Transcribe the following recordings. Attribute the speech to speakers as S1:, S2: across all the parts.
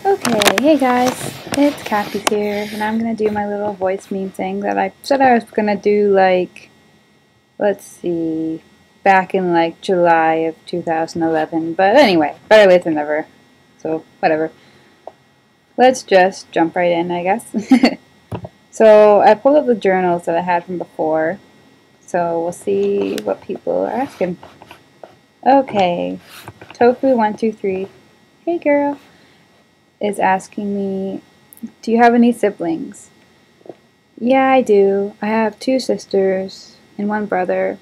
S1: Okay, hey guys, it's Cappies here, and I'm gonna do my little voice meme thing that I said I was gonna do, like, let's see, back in like July of 2011, but anyway, better late than never, so whatever. Let's just jump right in, I guess. So I pulled up the journals that I had from before, so we'll see what people are asking. Okay, Tofu123, hey girl, is asking me, do you have any siblings? Yeah, I do. I have 2 sisters and 1 brother.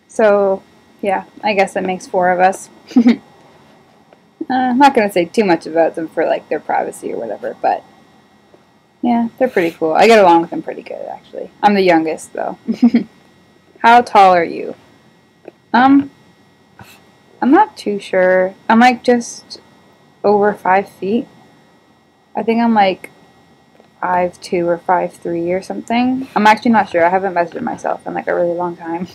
S1: So, yeah, I guess that makes 4 of us. I'm not going to say too much about them for, like, their privacy or whatever, but, yeah, they're pretty cool. I get along with them pretty good, actually. I'm the youngest, though. How tall are you? I'm not too sure. I'm, like, just over 5 feet. I think I'm, like, 5'2" or 5'3" or something. I'm actually not sure. I haven't measured myself in like a really long time.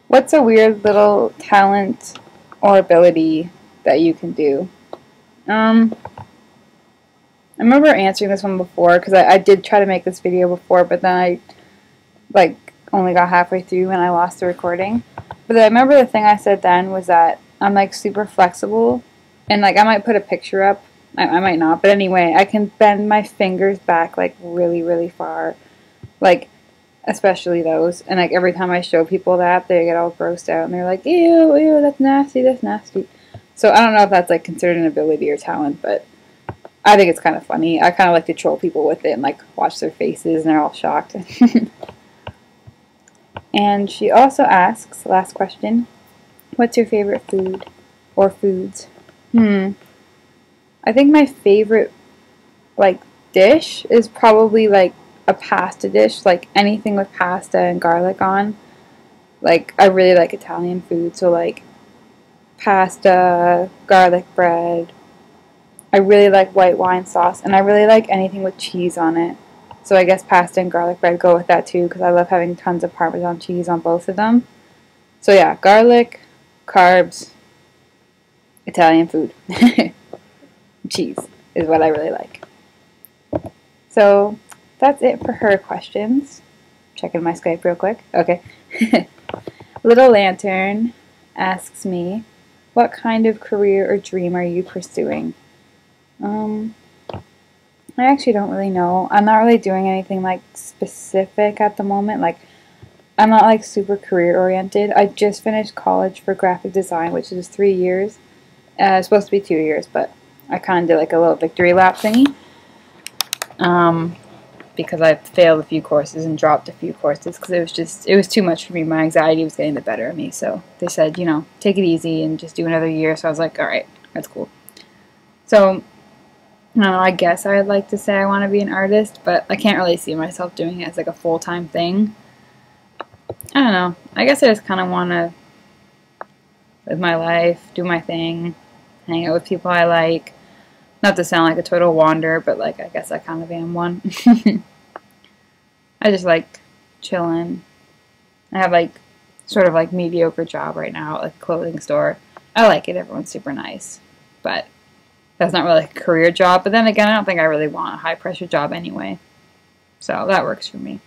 S1: What's a weird little talent or ability that you can do? I remember answering this one before because I did try to make this video before, but then I like only got halfway through and I lost the recording. But I remember the thing I said then was that I'm like super flexible, and like I might put a picture up. I might not, but anyway, I can bend my fingers back like really, really far, like especially those. And like every time I show people that, they get all grossed out and they're like, "Ew, ew, that's nasty, that's nasty." So I don't know if that's like considered an ability or talent, but I think it's kind of funny. I kind of like to troll people with it and like watch their faces and they're all shocked. And she also asks, last question, what's your favorite food or foods? I think my favorite, like, dish is probably, like, a pasta dish. Like, anything with pasta and garlic on. Like, I really like Italian food. So, like, pasta, garlic bread. I really like white wine sauce. And I really like anything with cheese on it. So, I guess pasta and garlic bread go with that, too. Because I love having tons of Parmesan cheese on both of them. So, yeah, garlic, carbs, Italian food. Cheese is what I really like. So that's it for her questions. Checking my Skype real quick. Okay. Little Lantern asks me, what kind of career or dream are you pursuing? I actually don't really know. I'm not really doing anything like specific at the moment. Like, I'm not like super career oriented. I just finished college for graphic design, which is 3 years. It's supposed to be 2 years, but I kind of did like a little victory lap thingy because I failed a few courses and dropped a few courses because it was too much for me. My anxiety was getting the better of me, so they said, you know, take it easy and just do another year. So I was like, alright, that's cool. So I guess I'd like to say I want to be an artist, but I can't really see myself doing it as like a full-time thing. I don't know. I guess I just kind of want to live my life, do my thing, hang out with people I like. Not to sound like a total wanderer, but like I guess I kind of am one. I just like chilling. I have like sort of like mediocre job right now at like a clothing store. I like it. Everyone's super nice. But that's not really like a career job. But then again, I don't think I really want a high pressure job anyway. So that works for me.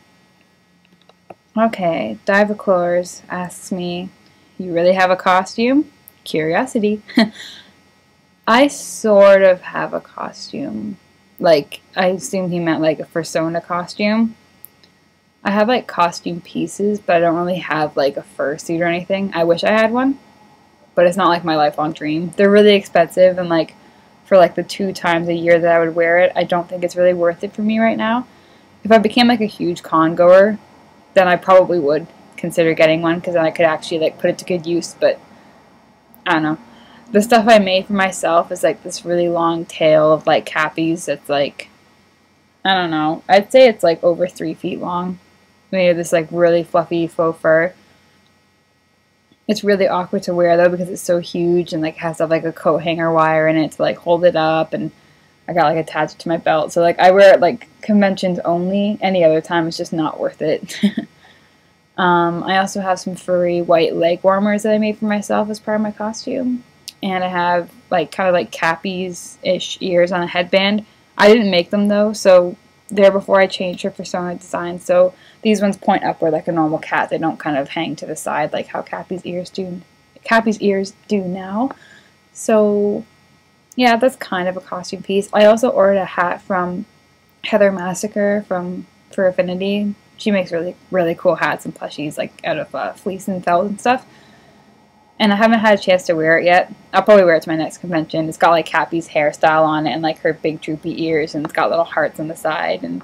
S1: Okay, Divaclores asks me, you really have a costume? Curiosity. I sort of have a costume. Like, I assumed he meant like a fursona costume. I have like costume pieces, but I don't really have like a fursuit or anything. I wish I had one, but it's not like my lifelong dream. They're really expensive, and like for like the 2 times a year that I would wear it, I don't think it's really worth it for me right now. If I became like a huge con goer, then I probably would consider getting one because then I could actually like put it to good use, but I don't know. The stuff I made for myself is like this really long tail of like cappies that's like, I don't know, I'd say it's like over 3 feet long. Made of this like really fluffy faux fur. It's really awkward to wear though because it's so huge and like has to have like a coat hanger wire in it to like hold it up, and I got like attached to my belt. So like I wear it like conventions only. Any other time it's just not worth it. I also have some furry white leg warmers that I made for myself as part of my costume. and I have like kind of like Cappies-ish ears on a headband. I didn't make them though, so they're before I changed her persona design. So these ones point upward like a normal cat. They don't kind of hang to the side like how Cappie's ears do. Cappie's ears do now. So yeah, that's kind of a costume piece. I also ordered a hat from Heather Massacre for Affinity. She makes really cool hats and plushies like out of fleece and felt and stuff. And I haven't had a chance to wear it yet. I'll probably wear it to my next convention. It's got like Cappie's hairstyle on it and like her big droopy ears, and it's got little hearts on the side, and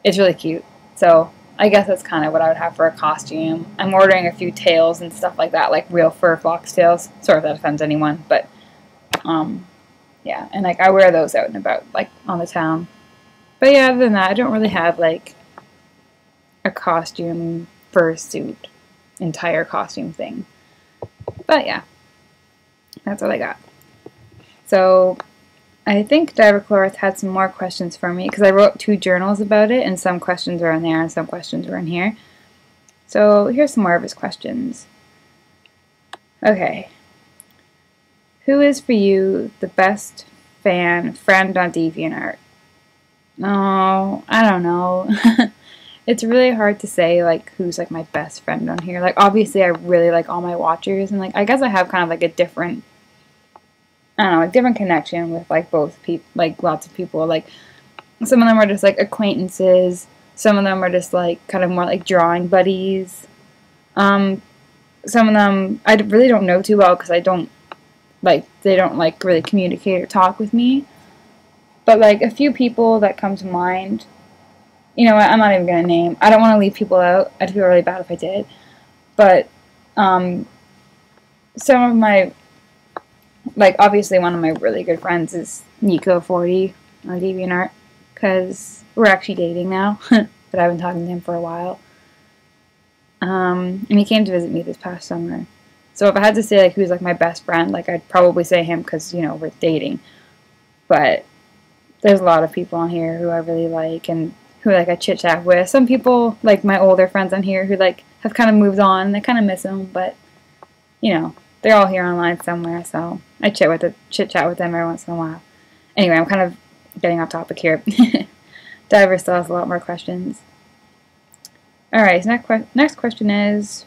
S1: it's really cute. So I guess that's kind of what I would have for a costume. I'm ordering a few tails and stuff like that, like real fur fox tails. Sorry if that offends anyone, but yeah, and like I wear those out and about, like on the town. But yeah, other than that, I don't really have like a costume fursuit, entire costume thing. But yeah, that's what I got. So I think Diver Chlorith had some more questions for me because I wrote 2 journals about it, and some questions are in there and some questions are in here. So here's some more of his questions. Okay. Who is for you the best friend on DeviantArt? Oh, I don't know. It's really hard to say, like, who's, like, my best friend on here. Like, obviously, I really like all my watchers, and, like, I guess I have kind of, like, a different, I don't know, a different connection with, like, both people, like, lots of people. Like, some of them are just, like, acquaintances. Some of them are just, like, kind of more, like, drawing buddies. Some of them I really don't know too well because they don't, like, really communicate or talk with me. But, like, a few people that come to mind, you know what, I'm not even going to name. I don't want to leave people out. I'd feel really bad if I did. But some of my, like, obviously one of my really good friends is Nico40 on DeviantArt, because we're actually dating now, but I've been talking to him for a while. And he came to visit me this past summer. So if I had to say, like, who's, like, my best friend, like, I'd probably say him because, you know, we're dating. But there's a lot of people on here who I really like and who, like, I chit-chat with. Some people, like, my older friends on here who, like, have kind of moved on and I kind of miss them, but, you know, they're all here online somewhere, so I chit-chat with them every once in a while. Anyway, I'm kind of getting off topic here. Diver still has a lot more questions. Alright, so next question is,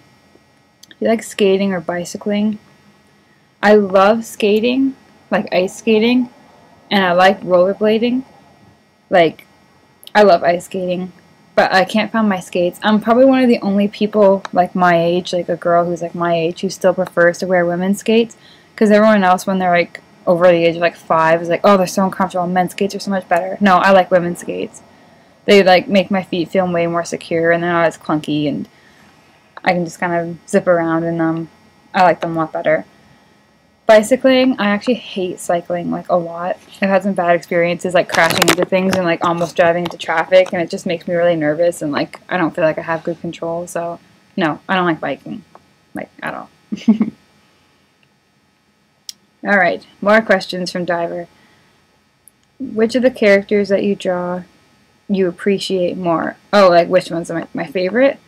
S1: do you like skating or bicycling? I love skating, like ice skating, and I like rollerblading. Like, I love ice skating, but I can't find my skates. I'm probably one of the only people, like, my age, like a girl who's, like, my age, who still prefers to wear women's skates, because everyone else, when they're, like, over the age of, like, 5, is like, oh, they're so uncomfortable, men's skates are so much better. No, I like women's skates. They, like, make my feet feel way more secure, and they're not as clunky, and I can just kind of zip around in them. I like them a lot better. Bicycling, I actually hate cycling, like, a lot. I've had some bad experiences, like, crashing into things and, like, almost driving into traffic, and it just makes me really nervous, and, like, I don't feel like I have good control, so, no, I don't like biking, like, at all. Alright, more questions from Diver. Which of the characters that you draw you appreciate more? Oh, like, which one's my favorite?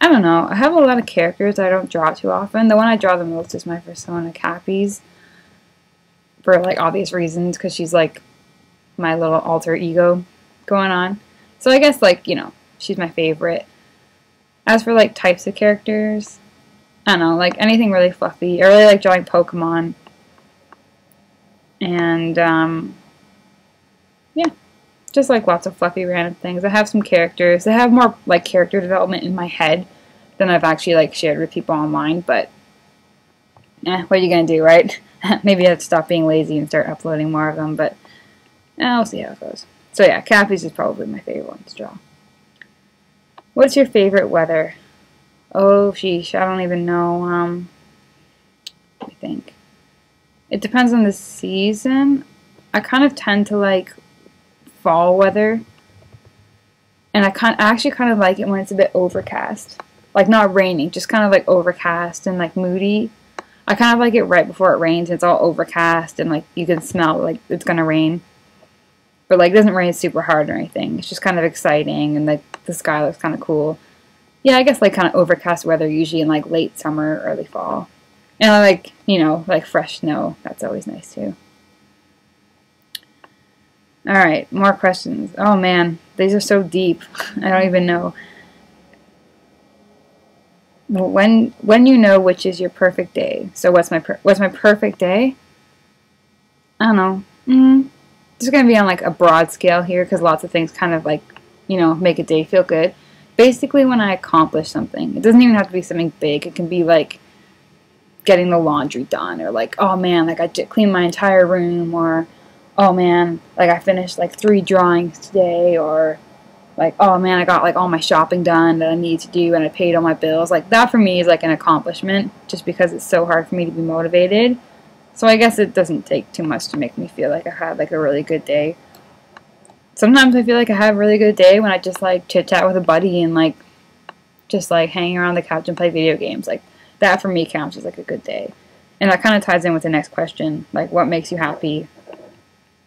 S1: I don't know. I have a lot of characters I don't draw too often. The one I draw the most is my persona, Cappies. For, like, obvious reasons, because she's, like, my little alter ego going on. So I guess, like, you know, she's my favorite. As for, like, types of characters, I don't know, like, anything really fluffy. I really like drawing Pokemon. And, yeah. Just, like, lots of fluffy random things. I have some characters. I have more, like, character development in my head than I've actually, like, shared with people online, but what are you gonna do, right? Maybe I have to stop being lazy and start uploading more of them, but I'll see how it goes. So yeah, Cappies is probably my favorite one to draw. What's your favorite weather? Oh, sheesh, I don't even know. Let me think. It depends on the season. I kind of tend to like fall weather, and I actually kind of like it when it's a bit overcast. Like, not raining, just kind of like overcast and like moody. I kind of like it right before it rains. It's all overcast and like you can smell like it's gonna rain. But like it doesn't rain super hard or anything. It's just kind of exciting and like the sky looks kind of cool. Yeah, I guess like kind of overcast weather usually in like late summer, early fall. And I like, you know, like fresh snow. That's always nice too. Alright, more questions. Oh man, these are so deep. I don't even know. When you know which is your perfect day. So what's my perfect day? I don't know. This is going to be on like a broad scale here because lots of things kind of like, you know, make a day feel good. Basically when I accomplish something. It doesn't even have to be something big. It can be like getting the laundry done, or like, oh man, like I cleaned my entire room, or oh man, like I finished like 3 drawings today, or like, oh man, I got like all my shopping done that I need to do and I paid all my bills. Like that for me is like an accomplishment just because it's so hard for me to be motivated. So I guess it doesn't take too much to make me feel like I had like a really good day. Sometimes I feel like I have a really good day when I just like chit chat with a buddy and like just like hang around the couch and play video games. Like that for me counts as like a good day. And that kind of ties in with the next question, like what makes you happy?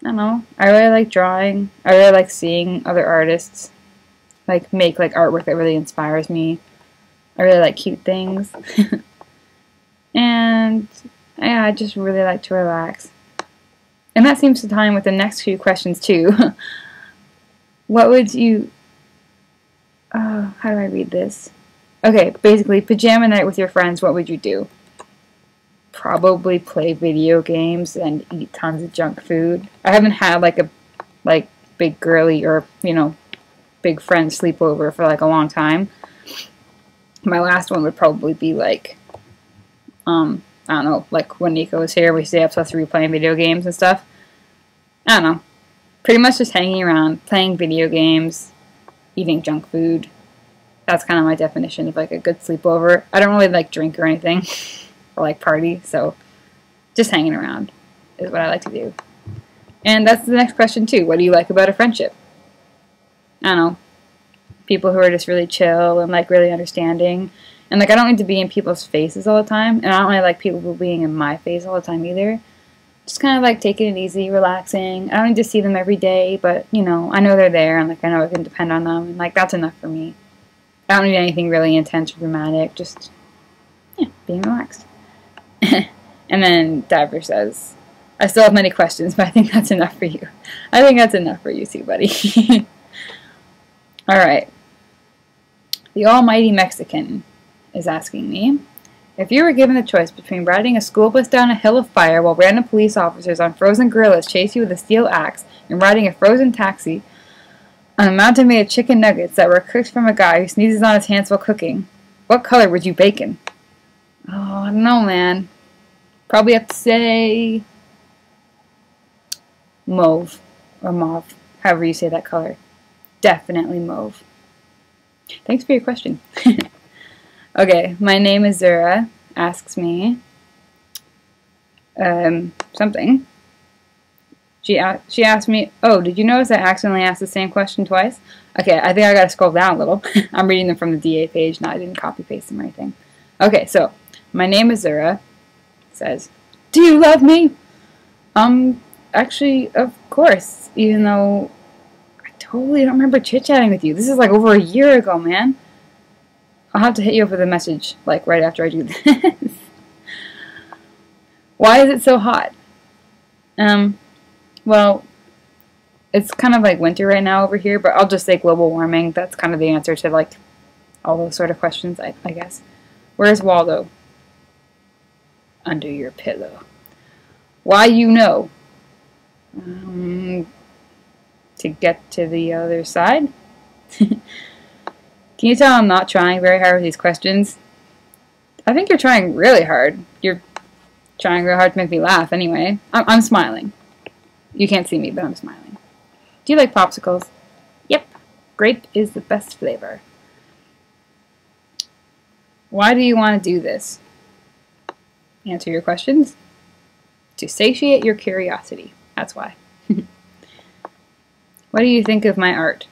S1: I don't know. I really like drawing. I really like seeing other artists like make like artwork that really inspires me. I really like cute things. And yeah, I just really like to relax. And that seems to tie in with the next few questions too. What would you... how do I read this? Okay, basically, pajama night with your friends, what would you do? Probably play video games and eat tons of junk food. I haven't had like a big girly or, you know, big friend sleepover for like a long time. My last one would probably be like, I don't know, like when Nico was here, we stay up till 3 playing video games and stuff. I don't know. Pretty much just hanging around, playing video games, eating junk food. That's kind of my definition of like a good sleepover. I don't really like drink or anything or like party, so just hanging around is what I like to do. And that's the next question too. What do you like about a friendship? I don't know. People who are just really chill and like really understanding. And like I don't need to be in people's faces all the time, and I don't really like people being in my face all the time either. Just kind of like taking it easy, relaxing. I don't need to see them every day, but you know, I know they're there and like I know I can depend on them, and like that's enough for me. I don't need anything really intense or dramatic, just yeah, being relaxed. And then Diver says, I still have many questions, but I think that's enough for you. I think that's enough for you too, buddy. Alright. The Almighty Mexican is asking me, if you were given the choice between riding a school bus down a hill of fire while random police officers on frozen gorillas chase you with a steel axe, and riding a frozen taxi on a mountain made of chicken nuggets that were cooked from a guy who sneezes on his hands while cooking, what color would you bake in? Oh, I don't know, man. Probably have to say mauve, or mauve, however you say that color. Definitely mauve. Thanks for your question. Okay, my name is Zura, asks me something. She asked me, oh, did you notice I accidentally asked the same question twice? Okay, I think I gotta scroll down a little. I'm reading them from the DA page, I didn't copy paste them or anything. Okay, so, my name is Zura, says, do you love me? Actually, of course, even though I totally don't remember chit-chatting with you. This is like over a year ago, man. I'll have to hit you up with a message, like, right after I do this. Why is it so hot? Well, it's kind of like winter right now over here, but I'll just say global warming. That's kind of the answer to, like, all those sort of questions, I guess. Where's Waldo? Under your pillow. Why you know? To get to the other side? Can you tell I'm not trying very hard with these questions? I think you're trying really hard. You're trying real hard to make me laugh anyway. I'm smiling. You can't see me, but I'm smiling. Do you like popsicles? Yep. Grape is the best flavor. Why do you want to do this? Answer your questions. To satiate your curiosity. That's why. What do you think of my art?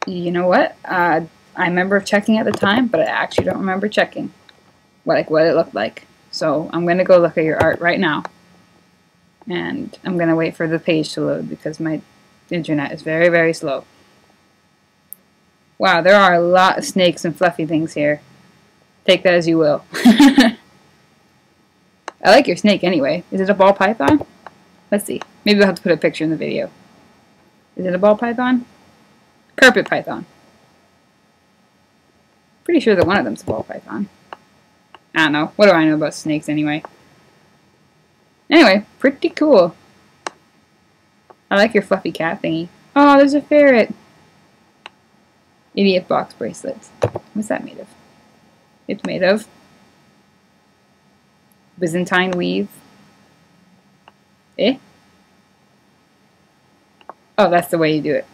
S1: You know what? I remember checking at the time, but I actually don't remember checking what it looked like. So I'm going to go look at your art right now. And I'm going to wait for the page to load because my internet is very, very slow. Wow, there are a lot of snakes and fluffy things here. Take that as you will. I like your snake anyway. Is it a ball python? Let's see. Maybe we'll have to put a picture in the video. Is it a ball python? Carpet python. Pretty sure that one of them's a ball python. I don't know. What do I know about snakes anyway? Anyway, pretty cool. I like your fluffy cat thingy. Oh, there's a ferret. Idiot box bracelets. What's that made of? It's made of Byzantine weave. Eh? Oh, that's the way you do it.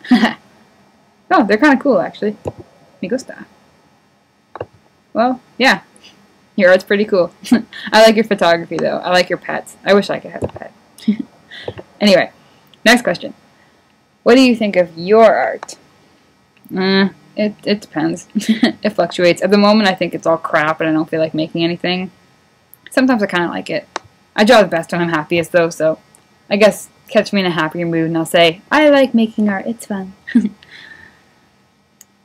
S1: Oh, they're kind of cool, actually. Me gusta. Well, yeah. Your art's pretty cool. I like your photography, though. I like your pets. I wish I could have a pet. Anyway, next question. What do you think of your art? It depends. It fluctuates. At the moment, I think it's all crap, and I don't feel like making anything. Sometimes I kind of like it. I draw the best when I'm happiest, though, so I guess catch me in a happier mood, and I'll say, I like making art. It's fun.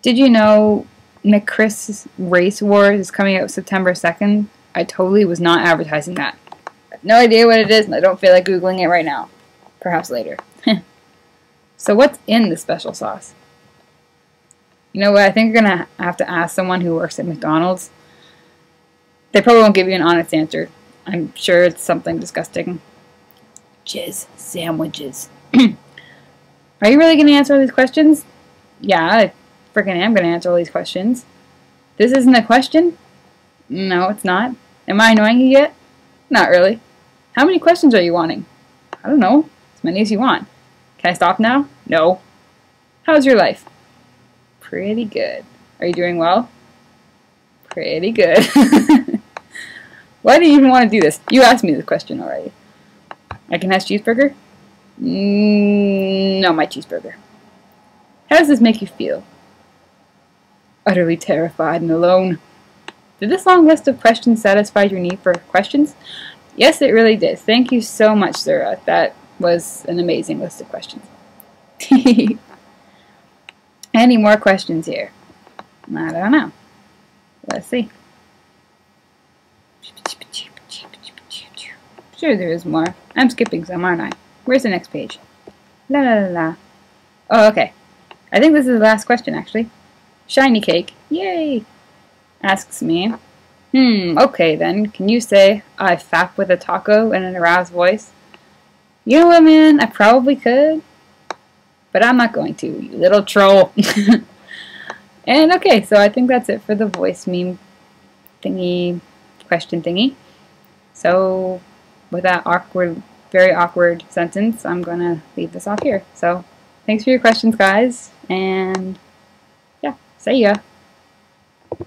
S1: Did you know McChris Race Wars is coming out September 2nd? I totally was not advertising that. I have no idea what it is, and I don't feel like Googling it right now. Perhaps later. So what's in the special sauce? You know what? I think you're going to have to ask someone who works at McDonald's. They probably won't give you an honest answer. I'm sure it's something disgusting. Jizz sandwiches. Are you really going to answer all these questions? Yeah, I freaking am going to answer all these questions. This isn't a question? No, it's not. Am I annoying you yet? Not really. How many questions are you wanting? I don't know. As many as you want. Can I stop now? No. How's your life? Pretty good. Are you doing well? Pretty good. Why do you even want to do this? You asked me this question already. I can have cheeseburger? No, my cheeseburger. How does this make you feel? Utterly terrified and alone. Did this long list of questions satisfy your need for questions? Yes, it really did. Thank you so much, Sarah. That was an amazing list of questions. Any more questions here? I don't know. Let's see. Sure there is more. I'm skipping some, aren't I? Where's the next page? La la la la. Oh, okay. I think this is the last question, actually. Shiny cake. Yay! Asks me. Okay then. Can you say, I fap with a taco in an aroused voice? You know what, man? I probably could. But I'm not going to, you little troll. And okay, so I think that's it for the voice meme thingy, question thingy. So with that awkward, very awkward sentence, I'm going to leave this off here. So thanks for your questions, guys. And yeah, see ya.